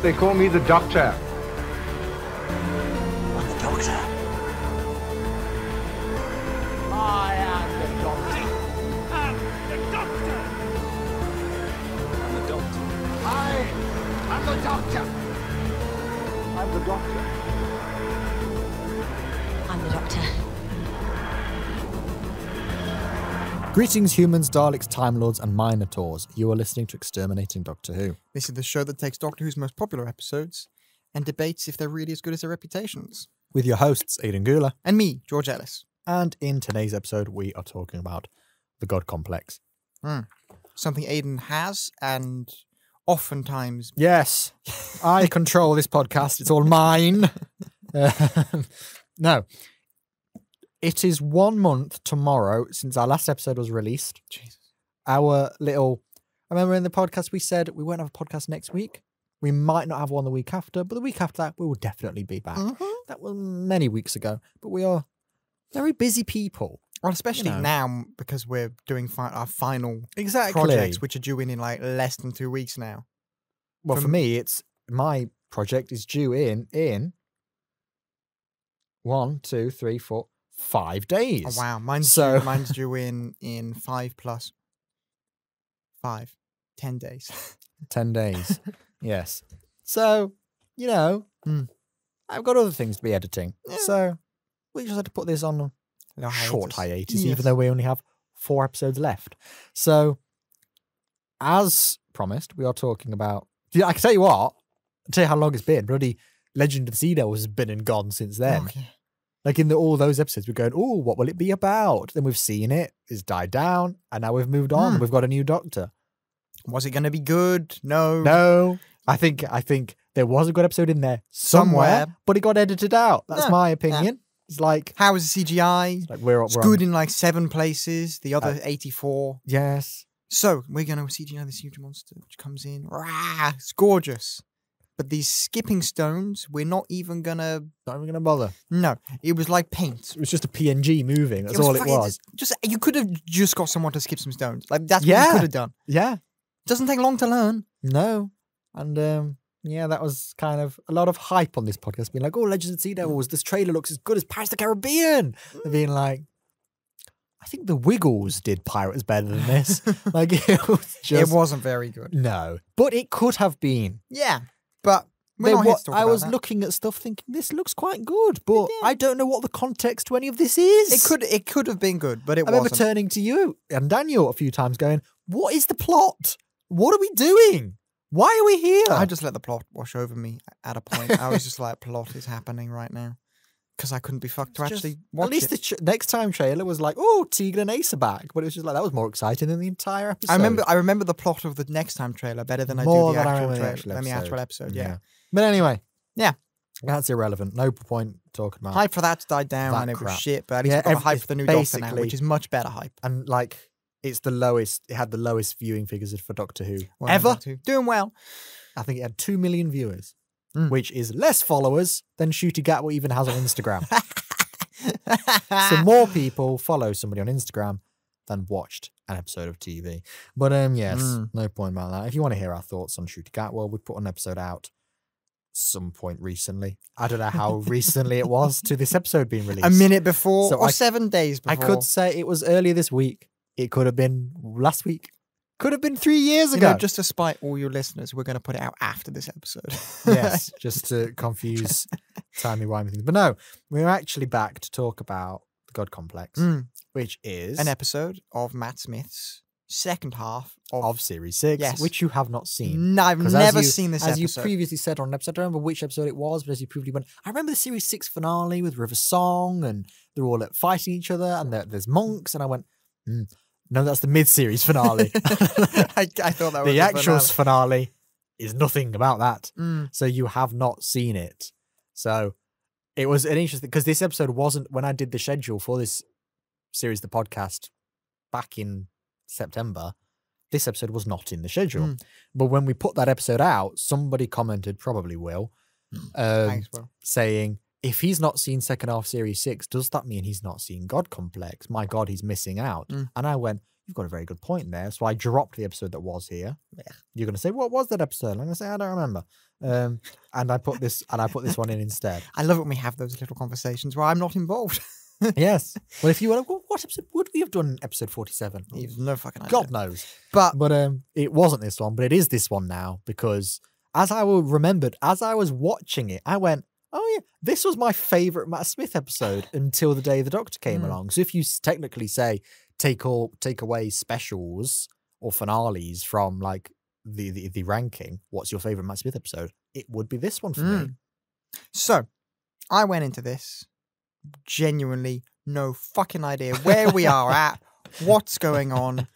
They call me the Doctor. I'm the Doctor. I am the Doctor. I'm the Doctor. I'm the Doctor. I am the Doctor. I'm the Doctor. I'm the Doctor. Greetings, humans, Daleks, Time Lords, and Minotaurs. You are listening to Exterminating Doctor Who. This is the show that takes Doctor Who's most popular episodes and debates if they're really as good as their reputations. With your hosts, Aidan Gula. And me, George Ellis. And in today's episode, we are talking about the God Complex. Something Aidan has and oftentimes... Yes, I control this podcast. It's all mine. No. It is 1 month tomorrow since our last episode was released. Jesus. Our little... I remember in the podcast we said we won't have a podcast next week. We might not have one the week after, but the week after that, we will definitely be back. That was many weeks ago, but we are very busy people. Well, especially You know. now because we're doing our final Exactly. projects, which are due in like less than 2 weeks now. Well, for me, it's my project is due in 1, 2, 3, 4, 5 days. Oh, wow. Mine's due in 5 plus 5, 10 days. 10 days. Yes. So, you know, I've got other things to be editing. Yeah. So we just had to put this on a No short hiatus, Yes. even though we only have 4 episodes left. So, as promised, we are talking about... Yeah, I can tell you what. I'll tell you how long it's been. Bloody Legend of Sea Devils has been and gone since then. Okay. Like in all those episodes, we're going, oh, what will it be about? Then we've seen it, it's died down, and now we've moved on. We've got a new Doctor. Was it going to be good? No. No, I think there was a good episode in there somewhere, but it got edited out. That's Yeah, my opinion. It's like, How was the CGI? like It's good in like 7 places, the other 84. Yes. So, we're going to CGI this huge monster, which comes in. Rah, it's gorgeous. But these skipping stones, we're not even going to... Not even going to bother. No, it was like paint. It was just a PNG moving. That's all it fucking- was. Just You could have just got someone to skip some stones. Like, that's what Yeah. you could have done. Yeah. Doesn't take long to learn. No. And yeah, that was kind of a lot of hype on this podcast, being like, oh, Legends of Sea Devils, this trailer looks as good as Pirates of the Caribbean. And being like, I think the Wiggles did Pirates better than this. Like, it was just... It wasn't very good. No. But it could have been. Yeah, but we're not here to talk I about was that. looking at stuff thinking, this looks quite good, but did. I don't know what the context to any of this is. It could have been good, but it I remember wasn't. turning to you and Daniel a few times going, what is the plot? What are we doing? Why are we here? I just let the plot wash over me at a point. I was just like, plot is happening right now. Because I couldn't be fucked to actually watch At least it. the next time trailer was like, oh, Tegan and Ace are back. But it was just like, that was more exciting than the entire episode. I remember the plot of the next time trailer better than More I do the than I actual remember the trailer. actual Than the actual episode. episode, yeah. But anyway. Yeah. That's irrelevant. No point talking about Hype for that's died down that and it crap. was shit, but at least Yeah, I've got the hype for the new Doctor now, basically- which is much better hype. And like, it's the lowest, it had the lowest viewing figures for Doctor Who Well, ever. Doing well. I think it had 2 million viewers, which is less followers than Shooty Gatwa even has on Instagram. So more people follow somebody on Instagram than watched an episode of TV. But yes, no point about that. If you want to hear our thoughts on Shooty Gatwa, we put an episode out some point recently. I don't know how recently it was to this episode being released. A minute before So or 7 days before. I could say it was earlier this week. It could have been last week. Could have been 3 years You ago. know, just to spite all your listeners, we're going to put it out after this episode. Yes, just to confuse timey-wimey things. But no, we're actually back to talk about the God Complex, which is An episode of Matt Smith's second half of Series 6, Yes. which you have not seen. No, I've 'Cause never seen this As episode. you previously said on an episode, I don't remember which episode it was, but as you previously went, I remember the Series 6 finale with River Song, and they're all fighting each other, and there's monks, and I went, no, that's the mid-series finale. I thought that was the actual finale is nothing about that. So you have not seen it. So it was an interesting, because this episode wasn't, when I did the schedule for this series, the podcast, back in September, this episode was not in the schedule. But when we put that episode out, somebody commented, probably Will, Thanks, Will. saying, if he's not seen second half Series 6, does that mean he's not seen God Complex? My God, he's missing out. And I went, you've got a very good point there. So I dropped the episode that was here. You're going to say, what was that episode? I'm going to say, I don't remember. And I put this one in instead. I love it when we have those little conversations where I'm not involved. Yes. Well, if you were, what episode would we have done in episode 47? You've no fucking idea. God knows. But It wasn't this one, but it is this one now, because as I remembered, as I was watching it, I went, oh yeah, this was my favourite Matt Smith episode until the day the Doctor came along. So if you technically say take away specials or finales from like the ranking, what's your favourite Matt Smith episode? It would be this one for me. So I went into this genuinely no fucking idea where we are at, what's going on,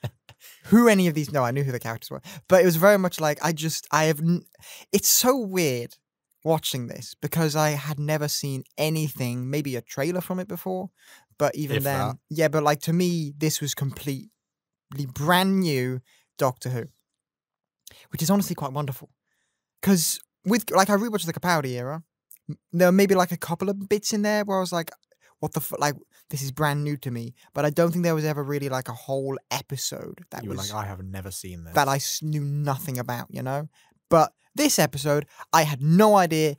who any of these. No, I knew who the characters were, but it was very much like it's so weird watching this because I had never seen anything, maybe a trailer from it before, but even then, yeah, but like to me, this was completely brand new Doctor Who, which is honestly quite wonderful. Because with like I rewatched the Capaldi era, there were maybe like a couple of bits in there where I was like, what the fuck, like this is brand new to me, but I don't think there was ever really like a whole episode that you were like, I have never seen this, that I knew nothing about, you know. But this episode, I had no idea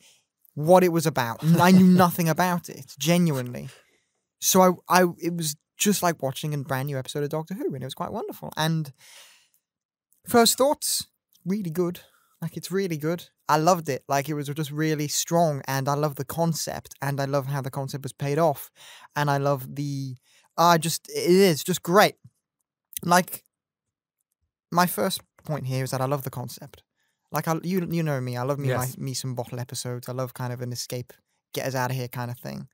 what it was about. I knew nothing about it, genuinely. So it was just like watching a brand new episode of Doctor Who, and it was quite wonderful. And first thoughts, really good. Like, it's really good. I loved it. Like, it was just really strong, and I love the concept, and I love how the concept was paid off, and I love it is just great. Like, my first point here is that I love the concept. Like, you know me, I love me some bottle episodes. I love kind of an escape, get us out of here kind of thing.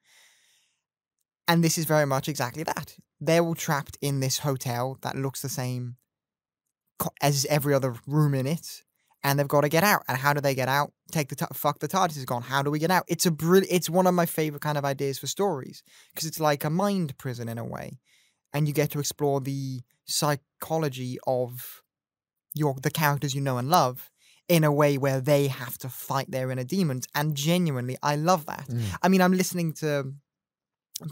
And this is very much exactly that. They're all trapped in this hotel that looks the same as every other room in it. And they've got to get out. And how do they get out? Fuck, the TARDIS is gone. How do we get out? It's one of my favorite kind of ideas for stories, because it's like a mind prison in a way, and you get to explore the psychology of the characters you know and love in a way where they have to fight their inner demons. And genuinely, I love that. I mean, I'm listening to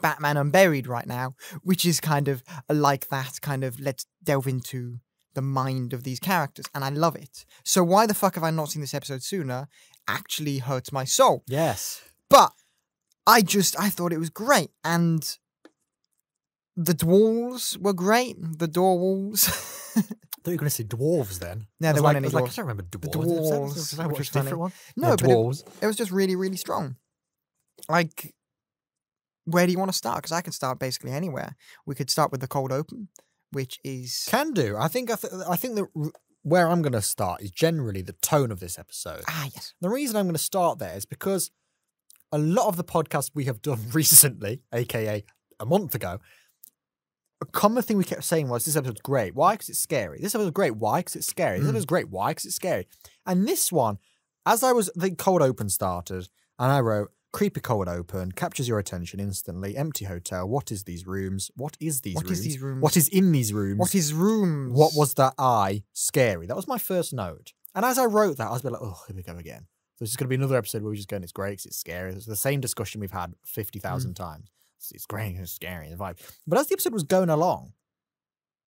Batman Unburied right now, which is kind of like that kind of let's delve into the mind of these characters, and I love it. So why the fuck have I not seen this episode sooner actually hurts my soul. Yes. But I thought it was great, and the dwarves were great. The door walls. I thought you were going to say dwarves then. No, there weren't any dwarves. I don't remember dwarves. The dwarves. I watched a different one. No, yeah, but dwarves. It was just really, really strong. Like, where do you want to start? Because I can start basically anywhere. We could start with the cold open, which is... Can do. I think that where I'm going to start is generally the tone of this episode. Ah, yes. The reason I'm going to start there is because a lot of the podcasts we have done recently, aka a month ago, a common thing we kept saying was this episode's great. Why? Because it's scary. This episode's great. Why? Because it's scary. This episode's great. Why? Because it's scary. And this one, the cold open started, and I wrote, creepy cold open, captures your attention instantly, empty hotel, what is these rooms? What is these rooms? What is these rooms? What is in these rooms? What is rooms? What was that eye? Scary. That was my first note. And as I wrote that, I was a bit like, oh, here we go again. So this is going to be another episode where we're just going, it's great because it's scary. It's the same discussion we've had 50,000 times. It's great, it's scary, the vibe. But as the episode was going along,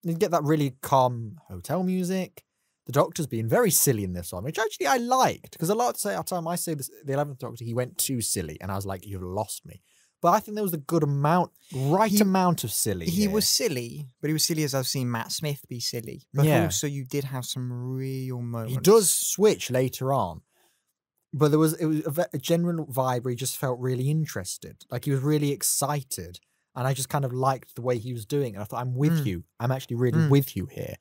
you get that really calm hotel music. The Doctor's being very silly in this one, which actually I liked, because a lot of time I say this, the 11th Doctor, he went too silly, and I was like, you've lost me. But I think there was a good amount, amount of silly. He was silly, but he was silly as I've seen Matt Smith be silly. But also you did have some real moments. He does switch later on, but it was a general vibe where he just felt really interested. Like he was really excited. And I just kind of liked the way he was doing it. I thought, I'm with you. I'm actually really with you here.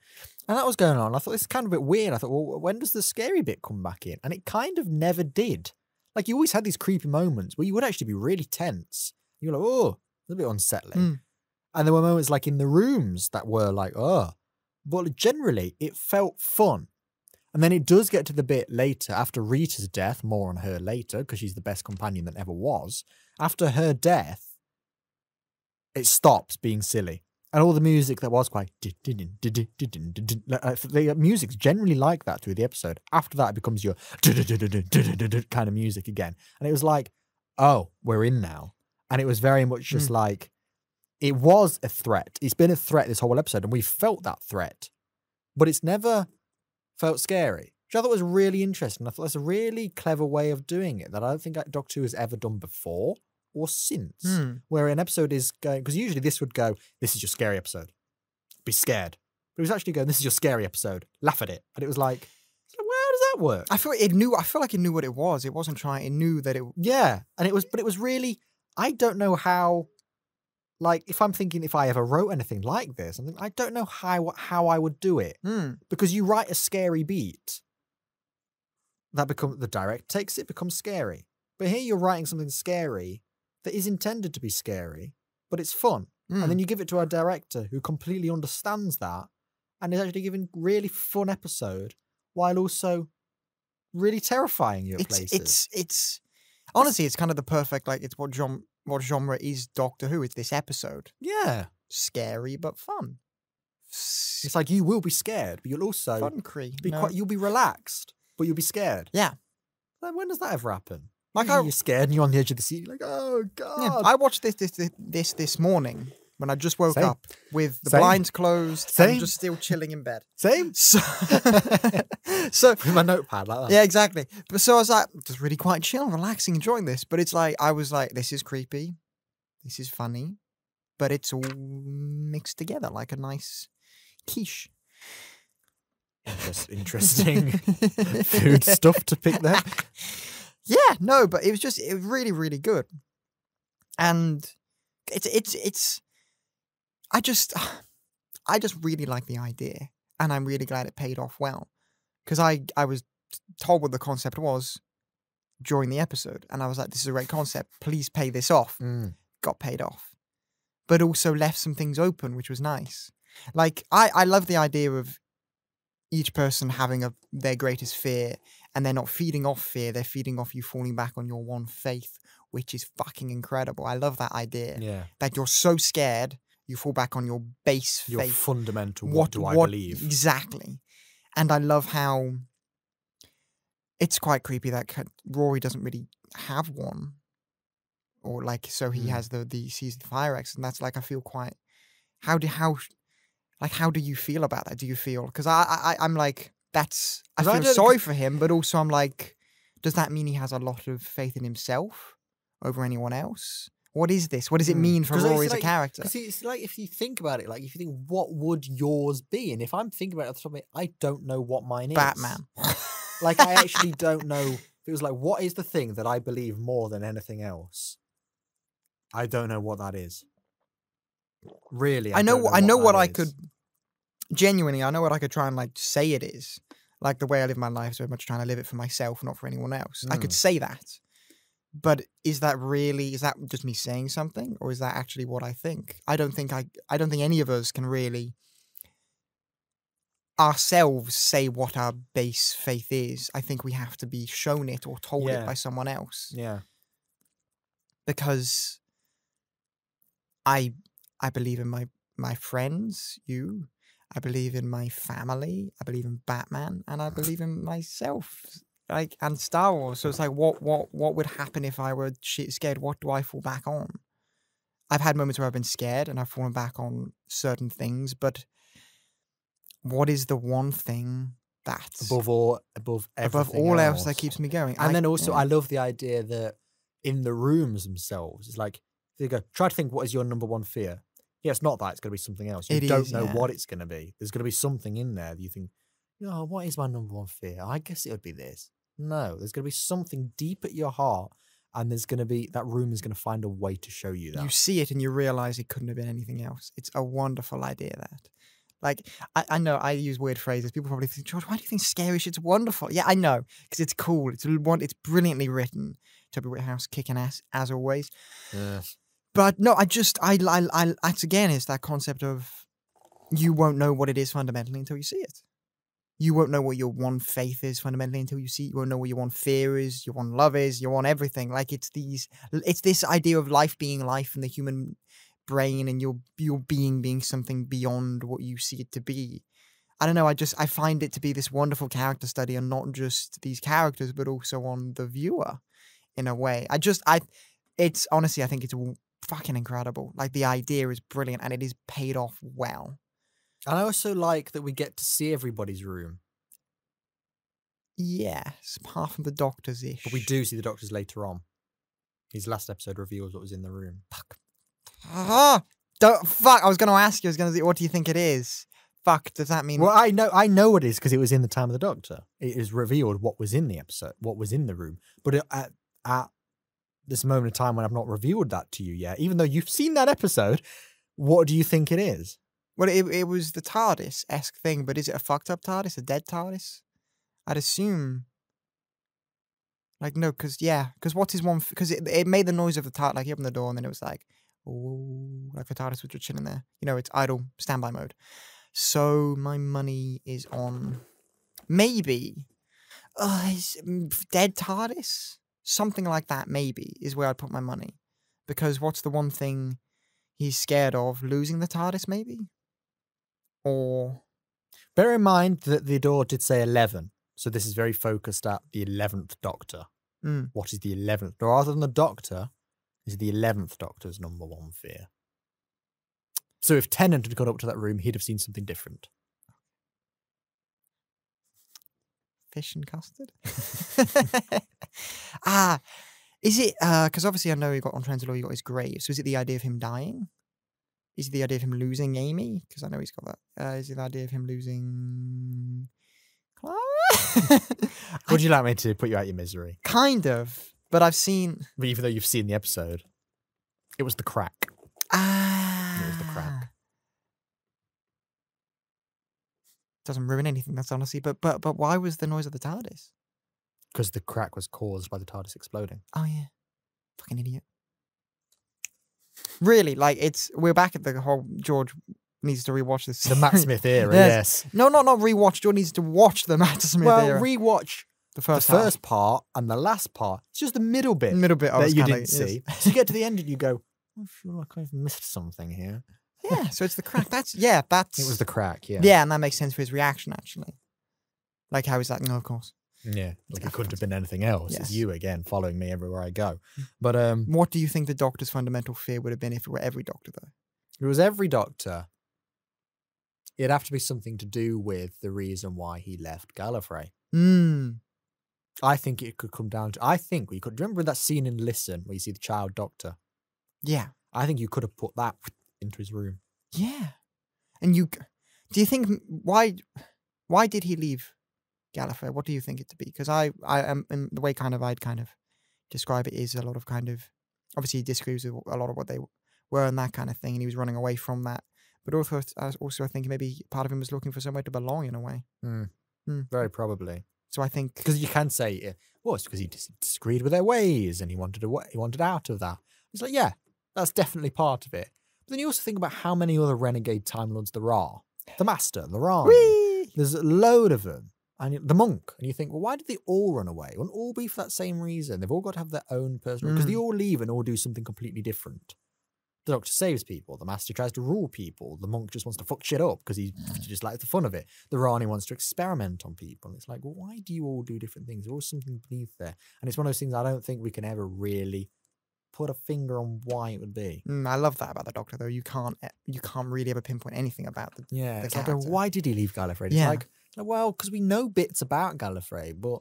And that was going on. I thought, this is kind of a bit weird. I thought, well, when does the scary bit come back in? And it kind of never did. Like, you always had these creepy moments where you would actually be really tense. You were like, oh, it's a bit unsettling. And there were moments like in the rooms that were like, oh. But generally, it felt fun. And then it does get to the bit later, after Rita's death, more on her later, because she's the best companion that ever was. After her death, it stops being silly. And all the music that was quite... The music's generally like that through the episode. After that, it becomes your kind of music again. And it was like, oh, we're in now. And it was very much just like... it was a threat. It's been a threat this whole episode, and we felt that threat, but it's never felt scary, which I thought was really interesting. I thought that's a really clever way of doing it that I don't think Doctor Who has ever done before or since, where an episode is going, because usually this would go, this is your scary episode, be scared. But it was actually going, this is your scary episode, laugh at it. And it was like, where does that work? I feel like it knew what it was. It wasn't trying. It knew that it. Yeah, and it was really. I don't know how. Like, if I'm thinking if I ever wrote anything like this, I don't know how I would do it, because you write a scary beat. The director takes it, becomes scary. But here you're writing something scary that is intended to be scary, but it's fun, and then you give it to a director who completely understands that, and is actually giving really fun episode while also really terrifying you at places. It's honestly, it's kind of the perfect, like, it's what genre is Doctor Who. It's this episode. Yeah. Scary but fun. It's like you will be scared, but you'll also you'll be relaxed, but you'll be scared. Yeah. Like, when does that ever happen? Like, you're scared and you're on the edge of the seat. You're like, oh God. Yeah, I watched this morning when I just woke up with the blinds closed and just still chilling in bed. Same. So with my notepad like that. Yeah, exactly. But so I was like, just really quite chill, relaxing, enjoying this. But it's like, I was like, this is creepy. This is funny. But it's all mixed together like a nice quiche. Just interesting food stuff to pick there. Yeah, no, but it was really, really good. And it's I just really like the idea, and I'm really glad it paid off well, because I was told what the concept was during the episode, and I was like, this is a great concept, please pay this off. Got paid off, but also left some things open, which was nice. Like, I love the idea of each person having their greatest fear, and they're not feeding off fear, they're feeding off you falling back on your one faith, which is fucking incredible. I love that idea. Yeah. That you're so scared, you fall back on your base faith. Your fundamental, what do I believe? Exactly. And I love how it's quite creepy that Rory doesn't really have one. Or like, so he has he sees the fire X, and that's like, I feel quite, how do you feel about that? Do you feel, because I'm like, I feel sorry for him, but also I'm like, does that mean he has a lot of faith in himself over anyone else? What is this? What does it mean for Rory as a character? Because it's like, if you think about it, like, if you think, what would yours be? And if I'm thinking about it off the top of it, I don't know what mine is. Batman. Like, I actually don't know. It was like, what is the thing that I believe more than anything else? I don't know what that is. Really, I know what I could genuinely. I know what I could try and like say it is. Like, the way I live my life is very much trying to live it for myself, not for anyone else. I could say that, but is that just me saying something, or is that actually what I think? I don't think any of us can really ourselves say what our base faith is. I think we have to be shown it or told it by someone else. Yeah, because I believe in my friends, you. I believe in my family. I believe in Batman, and I believe in myself, like, and Star Wars. So it's like, what would happen if I were scared? What do I fall back on? I've had moments where I've been scared and I've fallen back on certain things, but what is the one thing that's above all else that keeps me going? And then also, I love the idea that in the rooms themselves, it's like, they go, try to think, what is your number one fear? Yeah, it's not that. It's going to be something else. You don't know what it's going to be. There's going to be something in there that you think, oh, what is my number one fear? I guess it would be this. No, there's going to be something deep at your heart, and there's going to be, that room is going to find a way to show you that. You see it and you realize it couldn't have been anything else. It's a wonderful idea, that. Like, I know I use weird phrases. People probably think, George, why do you think scary shit's wonderful? Yeah, I know, because it's cool. It's brilliantly written. Toby Whithouse kicking ass, as always. Yes. But no, that's again, is that concept of, you won't know what it is fundamentally until you see it. You won't know what your one faith is fundamentally until you see it. You won't know what your one fear is, your one love is, your one everything. Like, it's this idea of life being life, and the human brain, and your being something beyond what you see it to be. I don't know, I find it to be this wonderful character study on not just these characters, but also on the viewer, in a way. It's honestly, I think it's fucking incredible. Like, the idea is brilliant and it is paid off well. And I also like that we get to see everybody's room. Yes, apart from the Doctor's ish. But we do see the Doctor's later on. His last episode reveals what was in the room. Fuck. I was going to ask you. I was going to say, what do you think it is? Fuck. Does that mean? Well, I know what it is because it was in the time of the Doctor. It is revealed what was in the episode, what was in the room. But at this moment in time when I've not revealed that to you yet, even though you've seen that episode, what do you think it is? Well, it was the TARDIS-esque thing, but is it a fucked up TARDIS? A dead TARDIS? I'd assume. Like, no, because what is one? Because it made the noise of the TARDIS, like, you open the door and then it was like, oh, like the TARDIS was just chilling there. You know, it's idle, standby mode. So my money is on maybe dead TARDIS? Something like that, maybe, is where I'd put my money. Because what's the one thing he's scared of? Losing the TARDIS, maybe? Or... Bear in mind that the door did say 11. So this is very focused at the 11th Doctor. What is the 11th? Rather than the Doctor, is the 11th Doctor's number one fear. So if Tennant had gone up to that room, he'd have seen something different. Fish and custard? Is it, because obviously I know he got on Trenzalore, he got his grave, so is it the idea of him dying? Is it the idea of him losing Amy? Because I know he's got that. Is it the idea of him losing... Would you like me to put you out your misery? Kind of, but I've seen... But even though you've seen the episode, it was the crack. It was the crack. Doesn't ruin anything, that's honestly. But why was the noise of the TARDIS? Because the crack was caused by the TARDIS exploding. Oh yeah, fucking idiot. Really, like we're back at the whole George needs to rewatch this. The Matt Smith era, yes. No, not rewatch. George needs to watch the Matt Smith era. Well, rewatch the first part and the last part. It's just the middle bit. That you didn't see. So you get to the end and you go, I feel like I've missed something here. Yeah, so it's the crack. That's It was the crack, yeah. Yeah, and that makes sense for his reaction, actually. Like how he's like, no, of course. Yeah, like it couldn't have been anything else. Yes. It's you again, following me everywhere I go. But what do you think the Doctor's fundamental fear would have been if it were every Doctor, though? If it was every Doctor, it'd have to be something to do with the reason why he left Gallifrey. I think it could come down to... I think we could... Remember that scene in Listen where you see the child Doctor? Yeah. I think you could have put that into his room. Yeah. And do you think... Why did he leave Gallifrey? What do you think it to be? Because I am... In the way I'd describe it is a lot of obviously he disagrees with a lot of what they were and that kind of thing, and he was running away from that. But also I think maybe part of him was looking for somewhere to belong in a way. Very probably. So I think... Because you can say, well, it's because he disagreed with their ways and he wanted out of that. It's like, yeah, that's definitely part of it. But then you also think about how many other renegade Time Lords there are. The Master, the Rani. Whee! There's a load of them. And the Monk. And you think, well, why did they all run away? It wouldn't all be for that same reason. They've all got to have their own personal... Because they all leave and all do something completely different. The Doctor saves people. The Master tries to rule people. The Monk just wants to fuck shit up because he just likes the fun of it. The Rani wants to experiment on people. And it's like, well, why do you all do different things? There's always something beneath there. And it's one of those things I don't think we can ever really put a finger on why it would be. I love that about the Doctor, though. You can't really ever pinpoint anything about the it's character. like, why did he leave Gallifrey? It's like, well, because we know bits about Gallifrey, but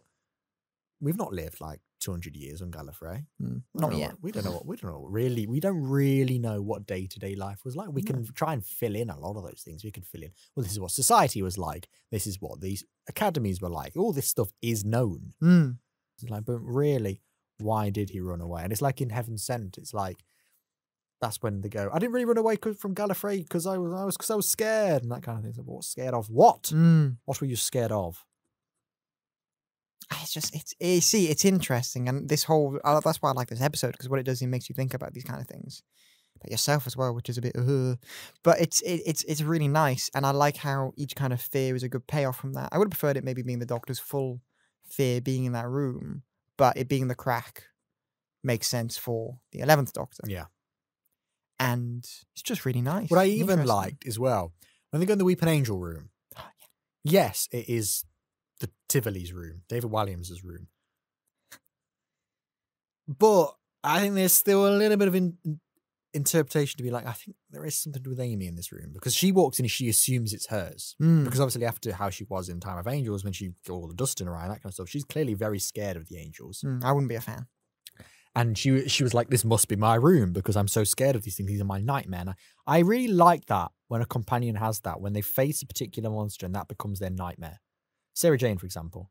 we've not lived like 200 years on Gallifrey. Not yet. We don't really know what day-to-day life was like. We can try and fill in a lot of those things. We can fill in, well, this is what society was like. This is what these academies were like. All this stuff is known. It's like, but really, why did he run away? And it's like in Heaven Sent, it's like, that's when they go, I didn't really run away from Gallifrey because I was scared and that kind of thing. So, what, scared of what? What were you scared of? It's just, it's interesting. And this whole, that's why I like this episode, because what it does, it makes you think about these kind of things. About yourself as well, which is a bit, but it's really nice. And I like how each kind of fear is a good payoff from that. I would have preferred it maybe being the Doctor's full fear being in that room, but it being the crack makes sense for the 11th Doctor. Yeah. And it's just really nice. What I even liked as well, when they go in the Weeping Angel room, yes, it is the Tivoli's room, David Walliams' room. But I think there's still a little bit of interpretation to be like, I think there is something to do with Amy in this room because she walks in and she assumes it's hers. Mm. Because obviously after how she was in Time of Angels when she got all the dust in her eye and that kind of stuff, she's clearly very scared of the angels. I wouldn't be a fan. And she was like, this must be my room because I'm so scared of these things. These are my nightmare. And I really like that when a companion has that, when they face a particular monster and that becomes their nightmare. Sarah Jane, for example,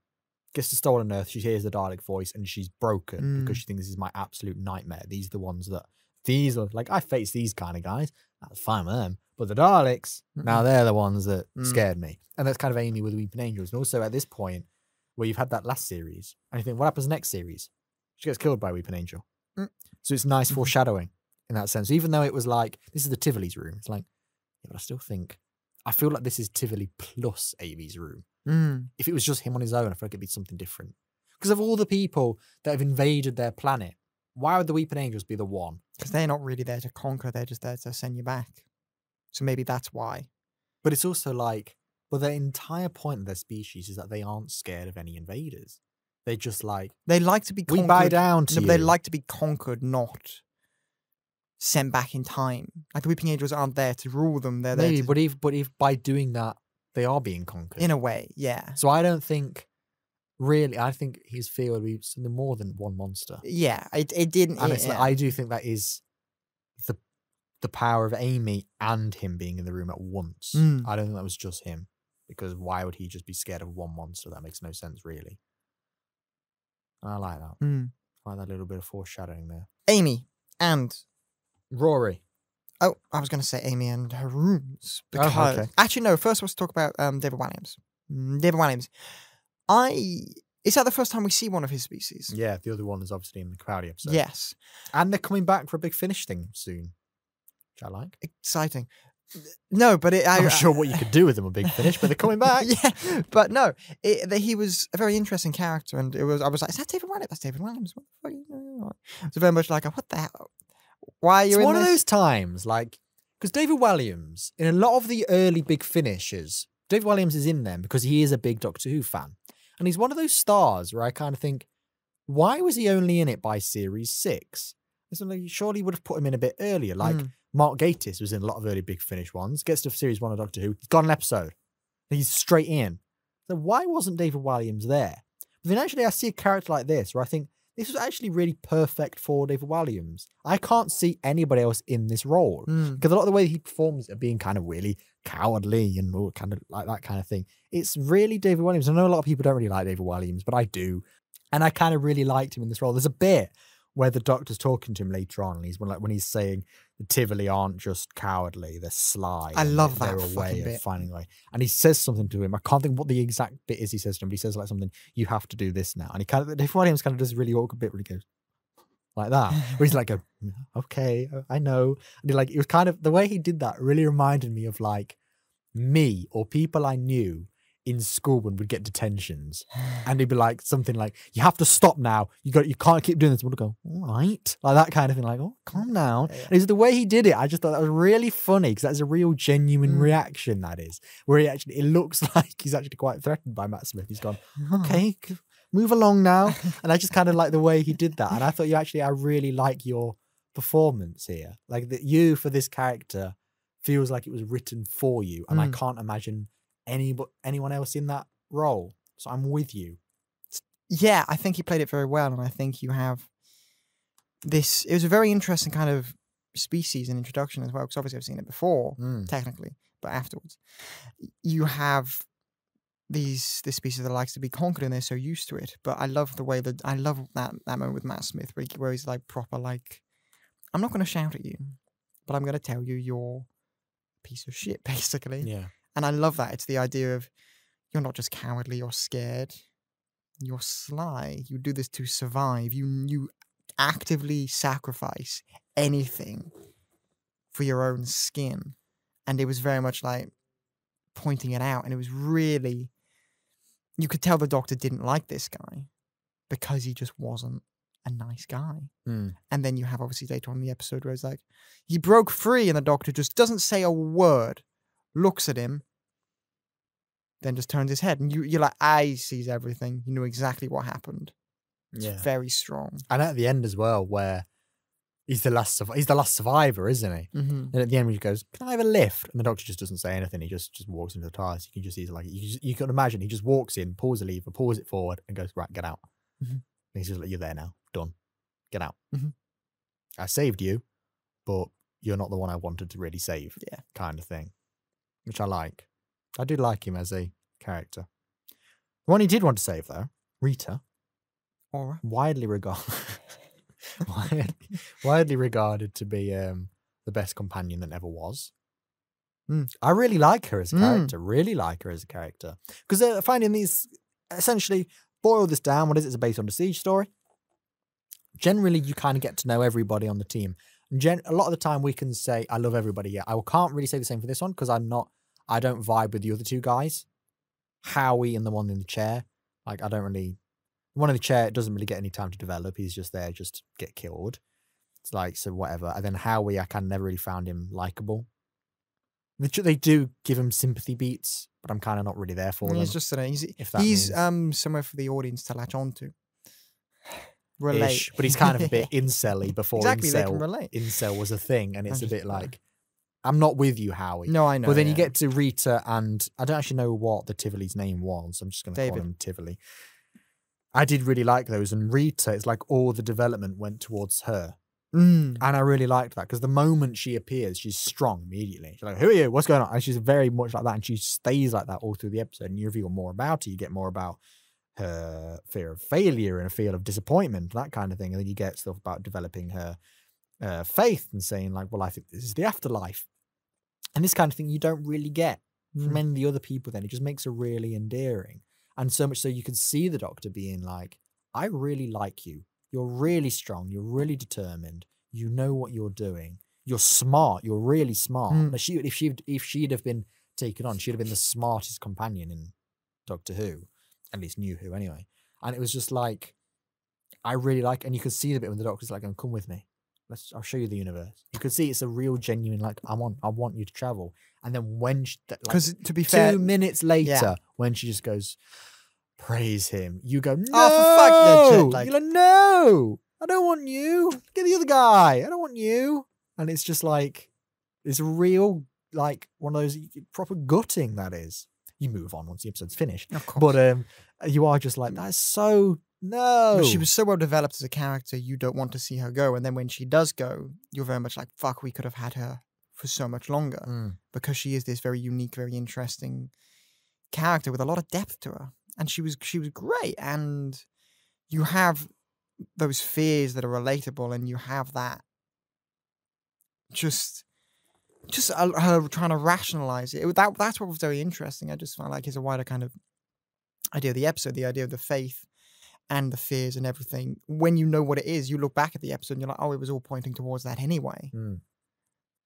gets to Stolen Earth. She hears the Dalek voice and she's broken because she thinks this is my absolute nightmare. These are the ones that, these are like, I face these kind of guys. That's fine with them. But the Daleks, now they're the ones that scared me. And that's kind of Amy with Weeping Angels. And also at this point, where you've had that last series, and you think, what happens next series? She gets killed by a Weeping Angel. So it's nice foreshadowing in that sense. Even though it was like, this is the Tivoli's room. It's like, yeah, but I still think, I feel like this is Tivoli plus Amy's room. If it was just him on his own, I feel like it'd be something different. Because of all the people that have invaded their planet, why would the Weeping Angels be the one? Because they're not really there to conquer. They're just there to send you back. So maybe that's why. But it's also like, well, their entire point of their species is that they aren't scared of any invaders. They're just like, they like to be conquered. We bow down to no, you. They like to be conquered, not sent back in time. Like the Weeping Angels aren't there to rule them. They're there but if by doing that, they are being conquered. in a way, yeah. So I don't think, really, I think his fear would be something more than one monster. Yeah, it didn't. And it's like, I do think that is the power of Amy and him being in the room at once. I don't think that was just him. Because why would he just be scared of one monster? That makes no sense, really. And I like that. I like that little bit of foreshadowing there. Amy and Rory. Oh, I was going to say Amy and her rooms. Because actually, no. First, let's talk about David Walliams. David Walliams. Is that the first time we see one of his species? Yeah, the other one is obviously in the Crowley episode. Yes. And they're coming back for a big finish thing soon, which I like. Exciting. No, but I'm not sure what you could do with them a big finish, but they're coming back. Yeah, but no, he was a very interesting character, and I was like, is that David Walliams? That's David Walliams. What the fuck are you doing? So very much like, what the hell? Why are you it's in one this? of those times, like, because David Walliams, in a lot of the early big finishes, David Walliams is in them because he is a big Doctor Who fan. And he's one of those stars where I kind of think, why was he only in it by series 6? It's like, surely you would have put him in a bit earlier. Like, Mark Gatiss was in a lot of early big finish ones, gets to series 1 of Doctor Who, he's got an episode. He's straight in. So why wasn't David Walliams there? But then actually I see a character like this where I think this was actually really perfect for David Walliams. I can't see anybody else in this role. Because a lot of the way he performs it being kind of really cowardly and all kind of like that kind of thing. It's really David Walliams. I know a lot of people don't really like David Walliams, but I do. And I kind of really liked him in this role. There's a bit where the Doctor's talking to him later on, and he's when he's saying the Tivoli aren't just cowardly, they're sly. I love that they're a way bit. of finding a way. And he says something to him. I can't think what the exact bit is he says to him, but he says like something, you have to do this now. And he kind of, David Williams kind of does a really awkward bit where he goes like that, where he's like, okay, I know. And he like, it was kind of, the way he did that really reminded me of like me or people I knew in school when we'd get detentions, and he'd be like something like, you have to stop now, you can't keep doing this. We'd go, all right, like that kind of thing, like, oh, calm down. And it's the way he did it, I just thought that was really funny, because that's a real genuine reaction, that is, where he actually, it looks like he's actually quite threatened by Matt Smith. He's gone, okay, move along now. And I just kind of like the way he did that, and I thought, I really like your performance here, like that you for this character feels like it was written for you, and I can't imagine anyone else in that role. So I'm with you. Yeah, I think he played it very well, and I think you have this. It was a very interesting kind of species and introduction as well, because obviously I've seen it before, technically, but afterwards, you have this species that likes to be conquered, and they're so used to it. But I love the way that that moment with Matt Smith, where he's like proper, like, I'm not going to shout at you, but I'm going to tell you you're a piece of shit, basically. Yeah. And I love that. It's the idea of you're not just cowardly, you're scared. You're sly. You do this to survive. You actively sacrifice anything for your own skin. And it was very much like pointing it out. And it was really, you could tell the Doctor didn't like this guy because he just wasn't a nice guy. And then you have obviously later on in the episode where it's like, he broke free and the Doctor just doesn't say a word, looks at him, then just turns his head, and you're like, he sees everything. You know exactly what happened. It's very strong. And at the end as well, where He's the last survivor, isn't he? Mm-hmm. And at the end, he goes, "Can I have a lift?" And the doctor just doesn't say anything. He just walks into the TARDIS. You can just see like you can imagine he just walks in, pulls a lever, pulls it forward, and goes, "Right, get out." Mm-hmm. And he's just like, "You're there now. Done. Get out. Mm-hmm. I saved you, but you're not the one I wanted to really save." Yeah. Kind of thing, which I like. I do like him as a character. The one he did want to save, though, Rita, All right. widely regarded. widely regarded to be the best companion that ever was. I really like her as a character. Really like her as a character because they're finding these essentially boil this down. What is it? It's based on the Siege story. Generally, you kind of get to know everybody on the team. A lot of the time, we can say I love everybody. Yeah, I can't really say the same for this one because I don't vibe with the other two guys, Howie and the one in the chair. Like I don't really. The one in the chair doesn't really get any time to develop. He's just there, just to get killed. It's like, so whatever. And then Howie, I kind of never really found him likable. They do give him sympathy beats, but I'm kind of not really there for them. He's just he's means. somewhere for the audience to latch on to. Relate. Ish, but he's kind of a bit incel-y before exactly, incel, they can relate. Incel was a thing. And it's a bit like, I'm not with you, Howie. No, I know. But then you get to Rita and I don't actually know what the Tivoli's name was. I'm just going to call him Tivoli. I did really like those. And Rita, it's like all the development went towards her. And I really liked that because the moment she appears, she's strong immediately. She's like, "Who are you? What's going on?" And she's very much like that. And she stays like that all through the episode. And you reveal more about her. You get more about her fear of failure and a fear of disappointment, that kind of thing. And then you get stuff about developing her faith and saying like, well, I think this is the afterlife. And this kind of thing you don't really get from any of the other people then. It just makes her really endearing. And so much so you can see the Doctor being like, I really like you. You're really strong. You're really determined. You know what you're doing. You're smart. You're really smart. If she'd have been taken on, she'd have been the smartest companion in Doctor Who. At least New Who anyway. And it was just like, I really like, and you could see the bit when the Doctor's like, come with me. I'll show you the universe. You could see it's a real genuine, like, I want you to travel. And then when she, because to be fair, 2 minutes later, when she just goes, praise him, you go, no, oh, for fuck that shit. Like, you're like, no, I don't want you. Get the other guy. I don't want you. And it's just like, it's real, like one of those proper gutting that is. You move on once the episode's finished. Of course. But you are just like, that's so, no. But she was so well developed as a character, you don't want to see her go. And then when she does go, you're very much like, fuck, we could have had her for so much longer. Because she is this very unique, very interesting character with a lot of depth to her. And she was great. And you have those fears that are relatable, and you have that just her trying to rationalize it. That's what was very interesting. I just felt like it's a wider kind of idea of the episode, the idea of the faith and the fears and everything. When you know what it is, you look back at the episode and you're like, oh, it was all pointing towards that anyway.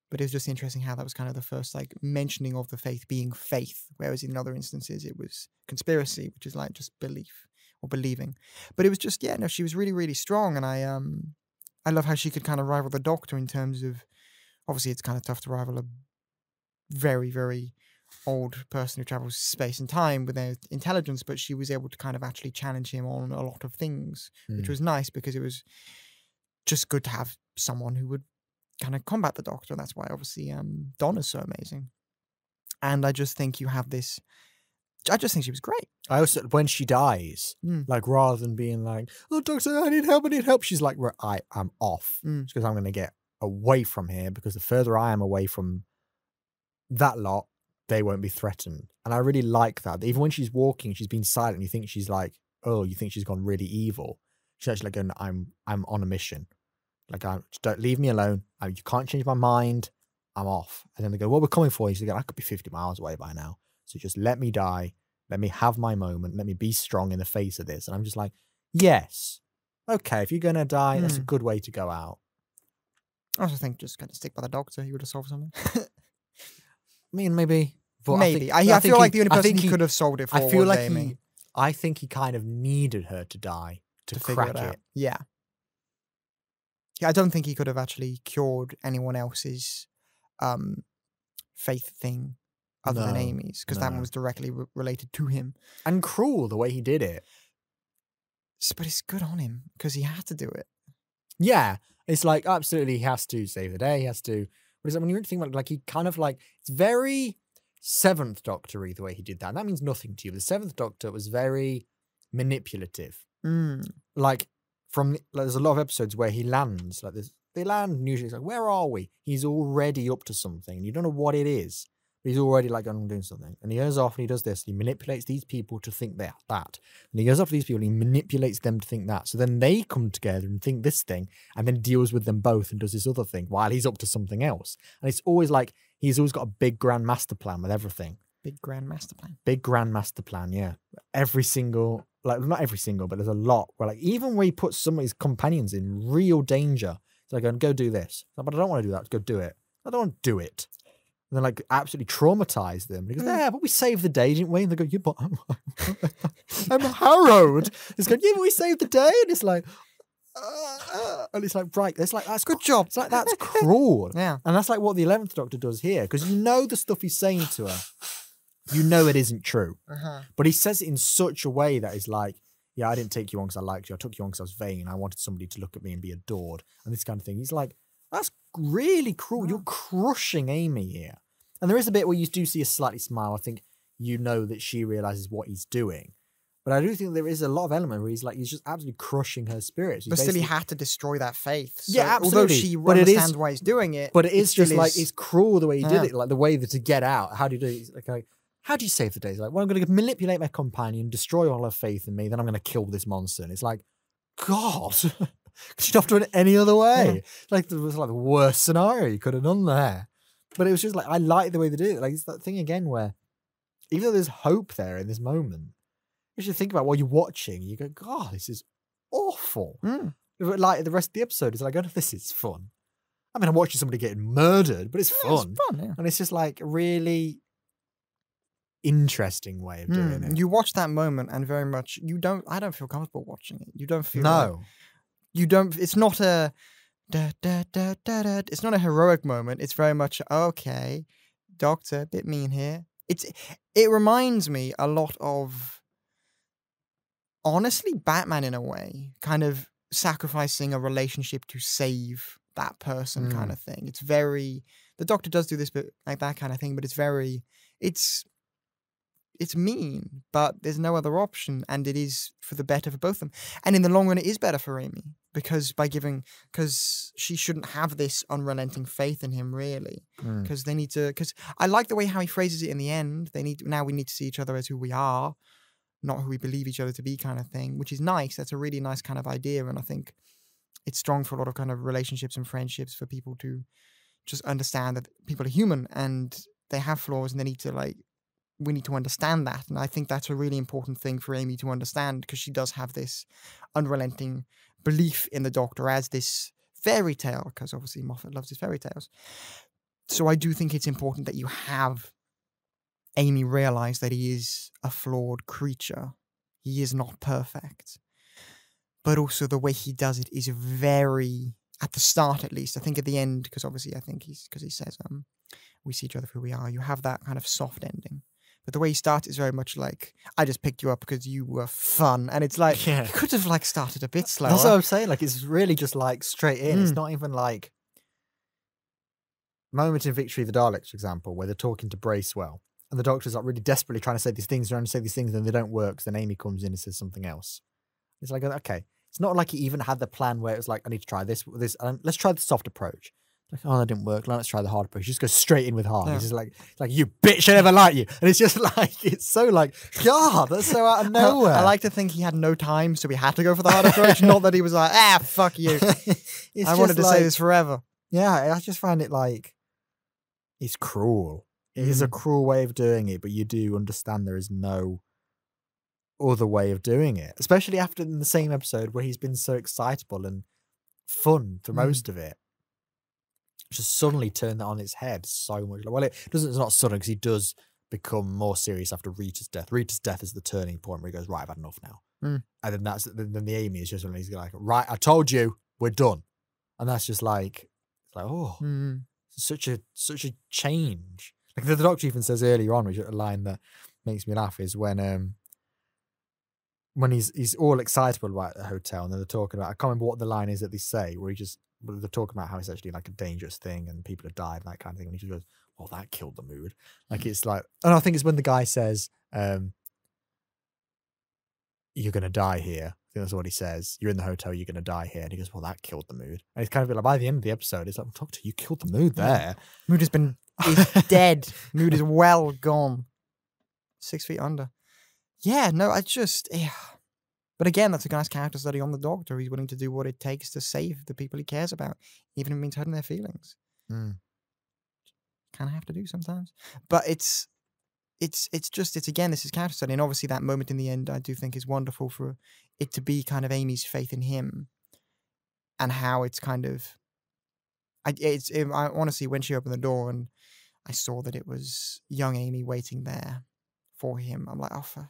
But it was just interesting how that was kind of the first like mentioning of the faith being faith, whereas in other instances it was conspiracy, which is like just belief or believing. But it was just, yeah, no, she was really, really strong. And I love how she could kind of rival the Doctor in terms of, obviously it's kind of tough to rival a very, very old person who travels space and time with their intelligence, but she was able to kind of actually challenge him on a lot of things, which was nice because it was just good to have someone who would kind of combat the Doctor. That's why obviously Donna's so amazing. And I just think you have this, I just think she was great. I also, when she dies, like rather than being like, oh, Doctor, I need help, she's like, I'm off. Because I'm going to get away from here, because the further I am away from that lot, they won't be threatened. And I really like that. Even when she's walking, she's been silent. You think she's like, oh, you think she's gone really evil. She's actually like going, I'm on a mission. Like, don't leave me alone. You can't change my mind. I'm off. And then they go, well, we're coming for you. She's like, I could be 50 miles away by now. So just let me die. Let me have my moment. Let me be strong in the face of this. And I'm just like, yes. Okay, if you're going to die, that's a good way to go out. I also think just kind of stick by the Doctor. He would have solved something. I mean, maybe. But maybe. I feel like the only person he could have solved it for I feel was like Amy. I think he kind of needed her to die to crack it. Yeah. I don't think he could have actually cured anyone else's faith thing other than Amy's, because that one was directly related to him. And cruel the way he did it. But it's good on him because he had to do it. Yeah. It's like, absolutely, he has to save the day. He has to. What is it? When you really think about it, like, he kind of like, it's very Seventh Doctor-y the way he did that. And that means nothing to you. The Seventh Doctor was very manipulative. Like, there's a lot of episodes where he lands, like, they land, and usually it's like, where are we? He's already up to something, and you don't know what it is. But he's already like, I'm doing something. And he goes off and he does this. He manipulates these people to think that. And he goes off to these people and he manipulates them to think that. So then they come together and think this thing and then deals with them both and does this other thing while he's up to something else. And it's always like, he's always got a big grand master plan with everything. Big grand master plan. Big grand master plan, yeah. Every single, like, not every single, but there's a lot where, like, even where he puts some of his companions in real danger, it's like, go do this. Like, but I don't want to do that. Go do it. I don't want to do it. And then, like, absolutely traumatize them. And he goes, yeah, but we saved the day, didn't we? And they go, yeah, but I'm harrowed. He's going, yeah, but we saved the day. And it's like, and it's like, right, it's like, that's Good job. It's like, that's cruel. Yeah. And that's like what the 11th Doctor does here. Because you know the stuff he's saying to her, you know it isn't true. But he says it in such a way that is like, yeah, I didn't take you on because I liked you. I took you on because I was vain. I wanted somebody to look at me and be adored. And this kind of thing. He's like, that's really cruel. You're crushing Amy here. And there is a bit where you do see a slightly smile. I think you know that she realizes what he's doing. But I do think there is a lot of element where he's just absolutely crushing her spirits. But still, he had to destroy that faith. So, yeah, absolutely. Although she understands why he's doing it. But it is just like, it's cruel the way he did it. Like the way that to get out. How do you do it? It's like, how do you save the day? He's like, well, I'm going to manipulate my companion, destroy all her faith in me, then I'm going to kill this monster. And it's like, God, you'd have done it any other way. Like, it was like the worst scenario you could have done there. But it was just like, I like the way they did it. Like, it's that thing again where, even though there's hope there in this moment, you should think about what you're watching. You go, God, this is awful. Like the rest of the episode is like, oh, this is fun. I mean, I'm watching somebody getting murdered, but it's fun. It's fun, yeah. And it's just like a really interesting way of doing it. You watch that moment and very much, I don't feel comfortable watching it. You don't feel it's not a it's not a heroic moment. It's very much, okay, Doctor, a bit mean here. It reminds me a lot of, honestly, Batman in a way, kind of sacrificing a relationship to save that person kind of thing. It's very, the Doctor does do this, but like that kind of thing, but it's mean, but there's no other option, and it is for the better for both of them. And in the long run, it is better for Amy, because she shouldn't have this unrelenting faith in him, really. Because because I like the way how he phrases it in the end. We need to see each other as who we are, not who we believe each other to be, kind of thing, which is nice. That's a really nice kind of idea, and I think it's strong for a lot of kind of relationships and friendships, for people to just understand that people are human and they have flaws, and we need to understand that. And I think that's a really important thing for Amy to understand, because she does have this unrelenting belief in the Doctor as this fairy tale, because obviously Moffat loves his fairy tales. So I do think it's important that you have Amy realize that he is a flawed creature. He is not perfect. But also the way he does it is very, at the start at least, I think at the end, because obviously I think he says, we see each other for who we are, you have that kind of soft ending. But the way he starts is very much like, I just picked you up because you were fun. And it's like, you could have started a bit slower. That's what I'm saying. Like, it's really just like straight in. It's not even like moment in Victory of the Daleks, for example, where they're talking to Bracewell. And the Doctor's like really desperately trying to say these things, and then they don't work. So then Amy comes in and says something else. It's like, okay. It's not like he even had the plan where it was like, I need to try this, let's try the soft approach. Like, oh, that didn't work. Let's try the hard approach. He just goes straight in with hard. He's just like, you bitch, I never liked you. And it's just like, it's so like, God, that's so out of nowhere. I like to think he had no time, so he had to go for the hard approach. Not that he was like, fuck you. I wanted to say this forever. Yeah, I just find it like, it's cruel. It is a cruel way of doing it, but you do understand there is no other way of doing it. Especially after in the same episode where he's been so excitable and fun for most of it. Just suddenly turn that on its head so much. Well, it's not sudden, because he does become more serious after Rita's death. Rita's death is the turning point where he goes, right, I've had enough now. And then the Amy is just when he's like, right, I told you, we're done. And that's just like, such a change. Like the Doctor even says earlier on, which is a line that makes me laugh, is when he's all excitable about the hotel, and then they're talking about, I can't remember what the line is that they say, where he just they're talking about how it's actually like a dangerous thing and people have died and that kind of thing. And he just goes, well, that killed the mood. Like, it's like, and I think it's when the guy says, you're going to die here. I think that's what he says. You're in the hotel, you're going to die here. And he goes, well, that killed the mood. And it's kind of like, by the end of the episode, it's like, Doctor, you killed the mood there. Mood is dead. Mood is well gone. 6 feet under. Yeah, no, But again, that's a nice character study on the Doctor. He's willing to do what it takes to save the people he cares about, even if it means hurting their feelings. Mm. Kind of have to do sometimes. But it's again, this is character study. And obviously that moment in the end, I do think is wonderful for it to be kind of Amy's faith in him and how it's kind of, I honestly, when she opened the door and I saw that it was young Amy waiting there for him, I'm like, oh,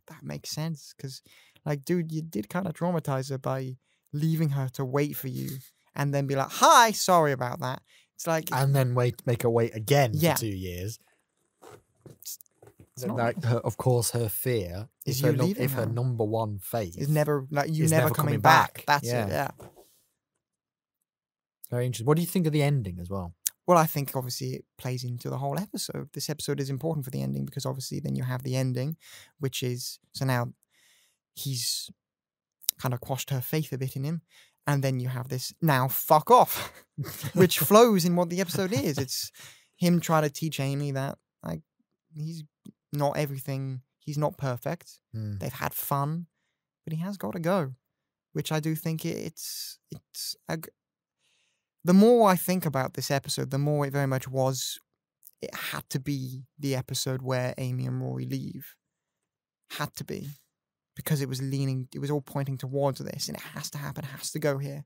that makes sense. Because, like, dude, you did kind of traumatize her by leaving her to wait for you and then be like, hi, sorry about that. It's like, and then make her wait again for 2 years. Like, of course, her fear is her number one faith is never never coming back. That's it. Yeah. Very interesting. What do you think of the ending as well? Well, I think obviously it plays into the whole episode. This episode is important for the ending because obviously then you have the ending, which is, so now he's kind of quashed her faith a bit in him. And then you have this, now fuck off, which flows in what the episode is. It's him trying to teach Amy that, like, he's not everything, he's not perfect. They've had fun, but he has got to go, which I do think the more I think about this episode, the more it very much was, it had to be the episode where Amy and Rory leave. Had to be. Because it was all pointing towards this, and it has to happen, it has to go here.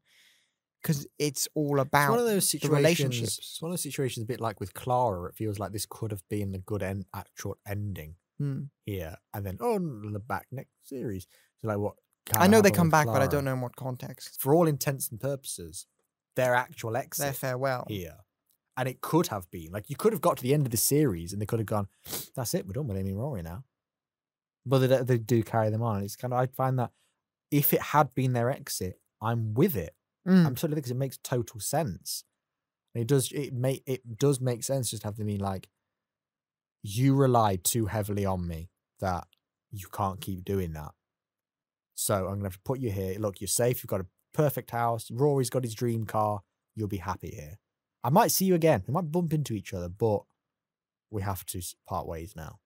Because it's all about one of those the relationships. It's one of those situations a bit like with Clara. It feels like this could have been the good actual ending here. And then, back next series. So like what? I know they come back, but I don't know in what context. For all intents and purposes, their actual exit. Their farewell. Here. And it could have been. Like, you could have got to the end of the series and they could have gone, that's it, we're done with Amy and Rory now. But they do carry them on. It's kind of, I find that if it had been their exit, I'm with it. I'm totally, because it makes total sense. And it does make sense just to have them be like, you relied too heavily on me that you can't keep doing that. So I'm gonna have to put you here. Look, you're safe. You've got a perfect house. Rory's got his dream car. You'll be happy here. I might see you again. We might bump into each other, but we have to part ways now.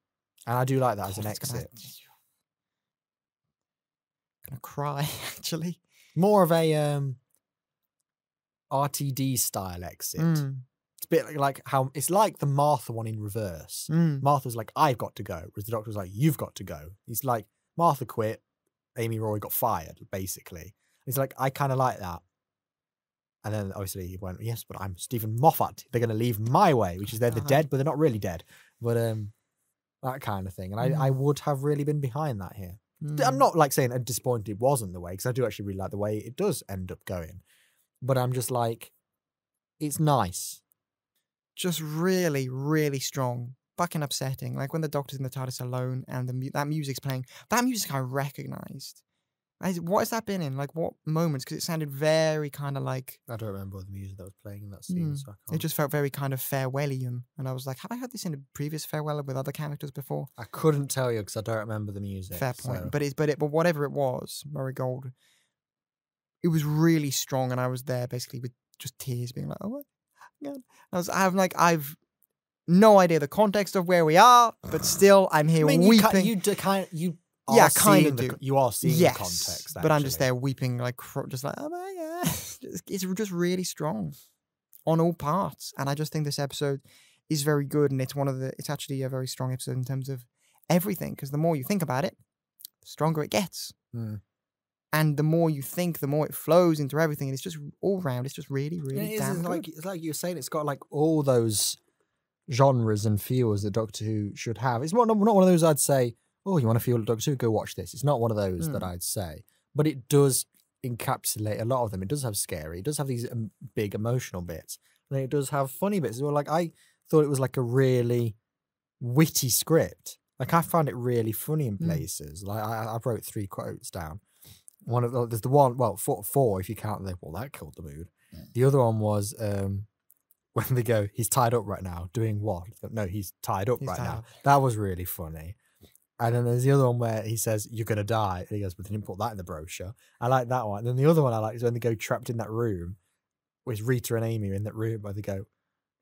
And I do like that as an exit. Gonna cry, actually. More of a RTD style exit. It's a bit like how it's like the Martha one in reverse. Martha's like, I've got to go, whereas the Doctor was like, you've got to go. He's like, Martha quit, Amy Rory got fired, basically. He's like, I kind of like that. And then obviously he went, yes, but I'm Stephen Moffat. They're going to leave my way, which is they're the dead, but they're not really dead. But that kind of thing. And I would have really been behind that here. I'm not like saying I'm disappointed it wasn't the way, because I do actually really like the way it does end up going. But I'm just like, it's nice. Just really, really strong. Fucking upsetting. Like when the Doctor's in the TARDIS alone and that music's playing. That music I recognised. What has that been in? Like what moments? Because it sounded very kind of like... I don't remember the music that was playing in that scene. So I can't. It just felt very kind of farewellian. And I was like, have I heard this in a previous farewell with other characters before? I couldn't tell you because I don't remember the music. Fair point. So. But whatever it was, Murray Gold, it was really strong. And I was there basically with just tears being like, oh my God. I've no idea the context of where we are, but still I'm here weeping. You are seeing the context. Actually. But I'm just there weeping, like, just like, oh my God. It's just really strong on all parts. And I just think this episode is very good. And it's actually a very strong episode in terms of everything. Because the more you think about it, the stronger it gets. And the more you think, the more it flows into everything. And it's just all round. It's just really, really damn good. It's like you were saying, it's got like all those genres and feels that Doctor Who should have. It's not one of those I'd say, oh, you want to feel Doctor Who? Go watch this. It's not one of those that I'd say. But it does encapsulate a lot of them. It does have scary. It does have these big emotional bits. And it does have funny bits as well. Like, I thought it was like a really witty script. Like, I found it really funny in places. Like, I wrote 3 quotes down. There's the one, well, 4 if you count the, well, that killed the mood. The other one was when they go, he's tied up right now. Doing what? No, he's tied up right now. That was really funny. And then there's the other one where he says, you're going to die. And he goes, but they didn't put that in the brochure. I like that one. And then the other one I like is when they go trapped in that room with Rita and Amy in that room where they go,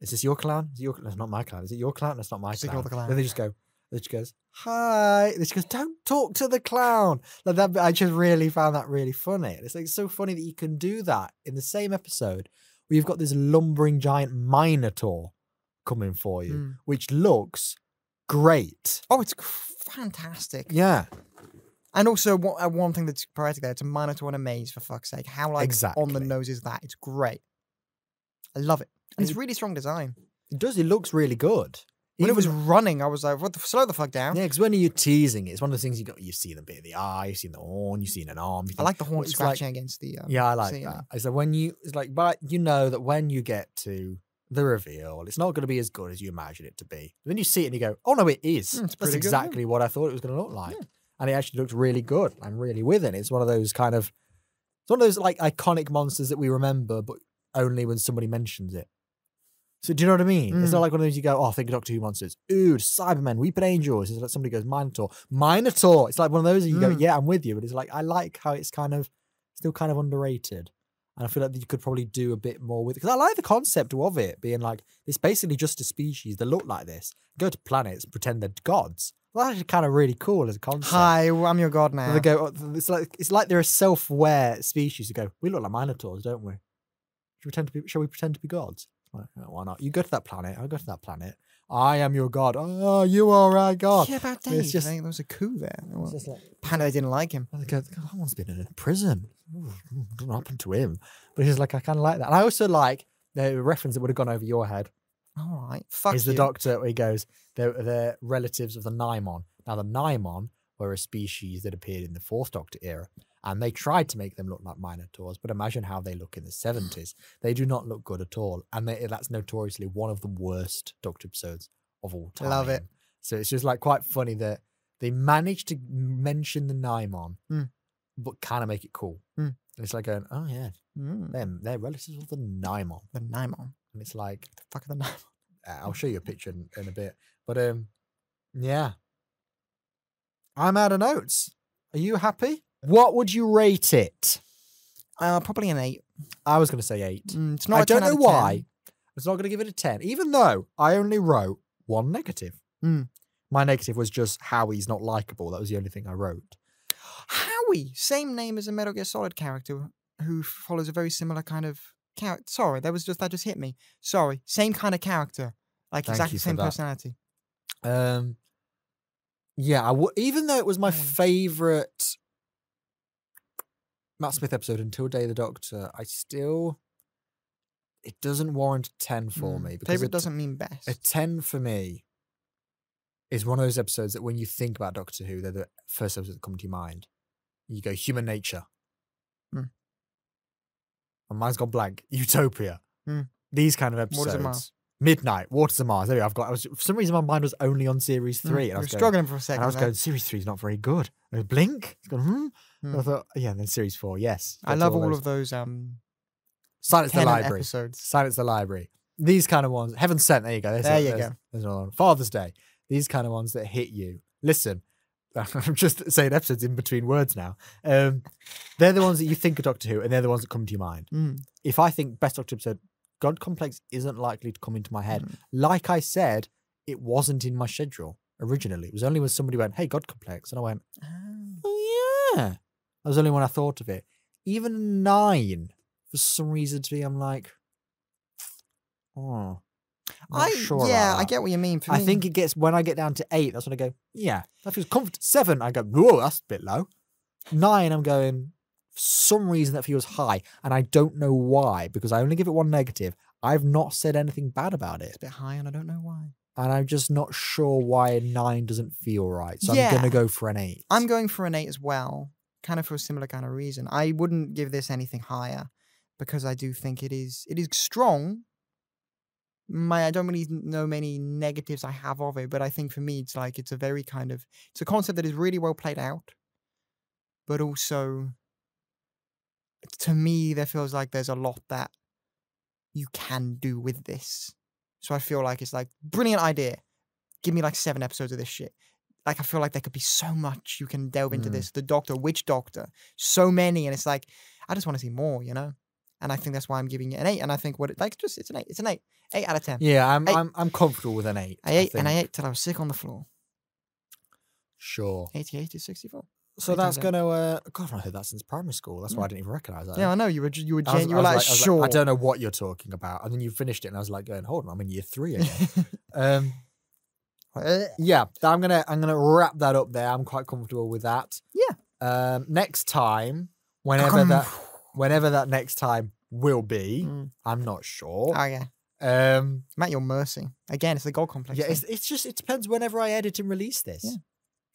is this your clown? Is it your clown? That's not my clown. Is it your clown? That's not my clown. Then they just go, she goes, hi. And she goes, don't talk to the clown. Like that, I just really found that really funny. And it's like so funny that you can do that in the same episode where you've got this lumbering giant Minotaur coming for you, which looks great. Oh, it's fantastic. Yeah. And also, one thing that's poetic there, it's a Minotaur and a maze, for fuck's sake. How, like, on the nose is that? It's great. I love it. And it's really strong design. It does. It looks really good. When it was running, I was like, slow the fuck down. Yeah, because when you're teasing it, it's one of those things you see the bit of the eye, you see the horn, you see an arm. I like the horn scratching against the yeah, I like that. It's like but you know that when you get to the reveal, it's not going to be as good as you imagine it to be. Then you see it and you go, oh no, it is. That's exactly what I thought it was going to look like. Yeah. And it actually looked really good. I'm really with it. It's one of those like iconic monsters that we remember, but only when somebody mentions it. So do you know what I mean? It's not like one of those you go, oh, think of Doctor Who monsters. Ooh, Cybermen, Weeping Angels. It's like somebody goes, Minotaur. It's like one of those and you go, yeah, I'm with you. But it's like, I like how it's still kind of underrated. And I feel like you could probably do a bit more with it. Because I like the concept of it being like, it's basically just a species that look like this. Go to planets and pretend they're gods. Well, that's actually kind of really cool as a concept. Hi, I'm your god now. And they go, it's like they're a self-aware species who go, we look like Minotaurs, don't we? Shall we pretend to be gods? Like, oh, why not? You go to that planet. I'll go to that planet. I am your god. Oh, you are our god. Yeah, about Dave. There was a coup there. It's just like, Panda didn't like him. That one's been in a prison. What happened to him? But he's like, I kind of like that. And I also like the reference that would have gone over your head. All right. Fuck is the Doctor where he goes, they're relatives of the Naimon. Now, the Naimon were a species that appeared in the Fourth Doctor era. And they tried to make them look like Minotaurs, but imagine how they look in the 70s. They do not look good at all. And that's notoriously one of the worst Doctor episodes of all time. Love it. So it's just like quite funny that they managed to mention the Naimon, but kind of make it cool. And it's like going, oh yeah, they're relatives of the Naimon. The Naimon. And it's like, the fuck are the Naimon? I'll show you a picture in a bit. But yeah. I'm out of notes. Are you happy? What would you rate it? Probably an 8. I was going to say 8. It's not. I don't know why. I was not going to give it a 10, even though I only wrote one negative. My negative was just Howie's not likable. That was the only thing I wrote. Howie, same name as a Metal Gear Solid character who follows a very similar kind of character. Sorry, that just hit me. Sorry, same kind of character, like exactly the same personality. Yeah, even though it was my favorite Matt Smith episode until Day of the Doctor, it doesn't warrant a 10 for me. Favorite doesn't mean best. A 10 for me is one of those episodes that when you think about Doctor Who, they're the first episodes that come to your mind. You go, Human Nature. And mine's gone blank. Utopia. These kind of episodes. Midnight, Waters of Mars. There we go. For some reason, my mind was only on Series 3. And I was struggling for a second. And I was going, Series 3 is not very good. And I was, Blink? It's gone, I thought, yeah, and then Series 4, yes. I love all of those Silence the Library. Episodes. Silence the Library. These kind of ones. Heaven Sent, there you go. There's another one. Father's Day. These kind of ones that hit you. Listen, I'm just saying episodes in between words now. They're the ones that you think of Doctor Who, and they're the ones that come to your mind. If I think best Doctor episode, God Complex isn't likely to come into my head. Like I said, it wasn't in my schedule originally. It was only when somebody went, hey, God Complex. And I went, oh yeah. That was only when I thought of it. Even 9, for some reason to me, I'm like, oh. Sure I get what you mean. I think it gets, when I get down to 8, that's when I go, yeah, that feels comfortable. 7, I go, whoa, that's a bit low. 9, I'm going, for some reason that feels high, and I don't know why, because I only give it 1 negative. I've not said anything bad about it. It's a bit high, and I don't know why. And I'm just not sure why a 9 doesn't feel right. So I'm going to go for an 8. I'm going for an 8 as well, kind of for a similar kind of reason. I wouldn't give this anything higher, because I do think it is strong. I don't really know many negatives I have of it, but I think for me, it's a very it's a concept that is really well played out, but also, to me, there feels like there's a lot that you can do with this. So I feel like it's like, brilliant idea. Give me like 7 episodes of this shit. Like, I feel like there could be so much you can delve into this. The Doctor, which Doctor? So many. And it's like, I just want to see more, you know? And I think that's why I'm giving it an 8. And I think it's an 8. It's an 8. 8 out of 10. Yeah, I'm comfortable with an 8. I ate till I was sick on the floor. Sure. 88 to 64. So that's going to... God, I've heard that since primary school. That's why I didn't even recognise that. Yeah, I know. You were I like, was sure. like, I don't know what you're talking about. And then you finished it and I was like going, hold on, I'm in year 3 again. Yeah, I'm gonna wrap that up there. I'm quite comfortable with that. Yeah. Next time, whenever that next time will be, I'm not sure. Oh, yeah. I'm at your mercy. Again, it's the gold complex. Yeah, it depends whenever I edit and release this. Yeah.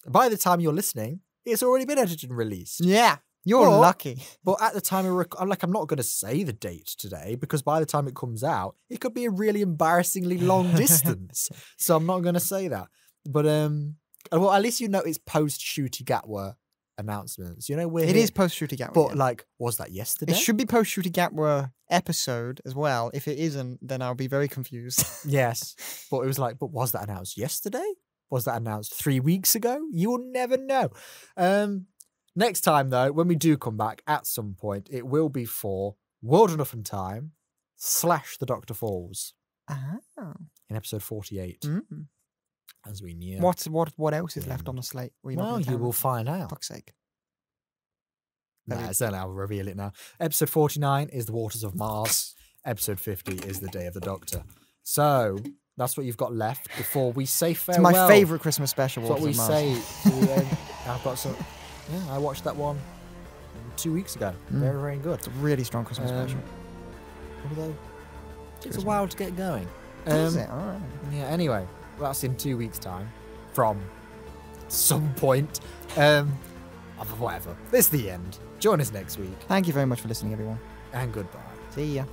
By the time you're listening, it's already been edited and released. Yeah. You're lucky. But at the time I'm not going to say the date today because by the time it comes out, it could be a really embarrassingly long distance. So I'm not going to say that. But well, at least you know it's post Shooty Gatwa announcements. You know, it is post Shooty Gatwa. But like, was that yesterday? It should be post Shooty Gatwa episode as well. If it isn't, then I'll be very confused. Yes, but it was like, but was that announced yesterday? Was that announced 3 weeks ago? You will never know. Next time, though, when we do come back at some point, it will be for World Enough and Time / The Doctor Falls in episode 48. As we near. What else is left on the slate? Well, you will find out. Fuck's sake. Nah, so I'll reveal it now. Episode 49 is The Waters of Mars. Episode 50 is The Day of the Doctor. So that's what you've got left before we say farewell. It's my favourite Christmas special. That's what we say. I've got some. Yeah, I watched that one 2 weeks ago. Very, very good. It's a really strong Christmas special. Although, it takes a while to get going. Is it? All right. Yeah, anyway, that's in 2 weeks' time. From some point. Whatever. This is the end. Join us next week. Thank you very much for listening, everyone. And goodbye. See ya.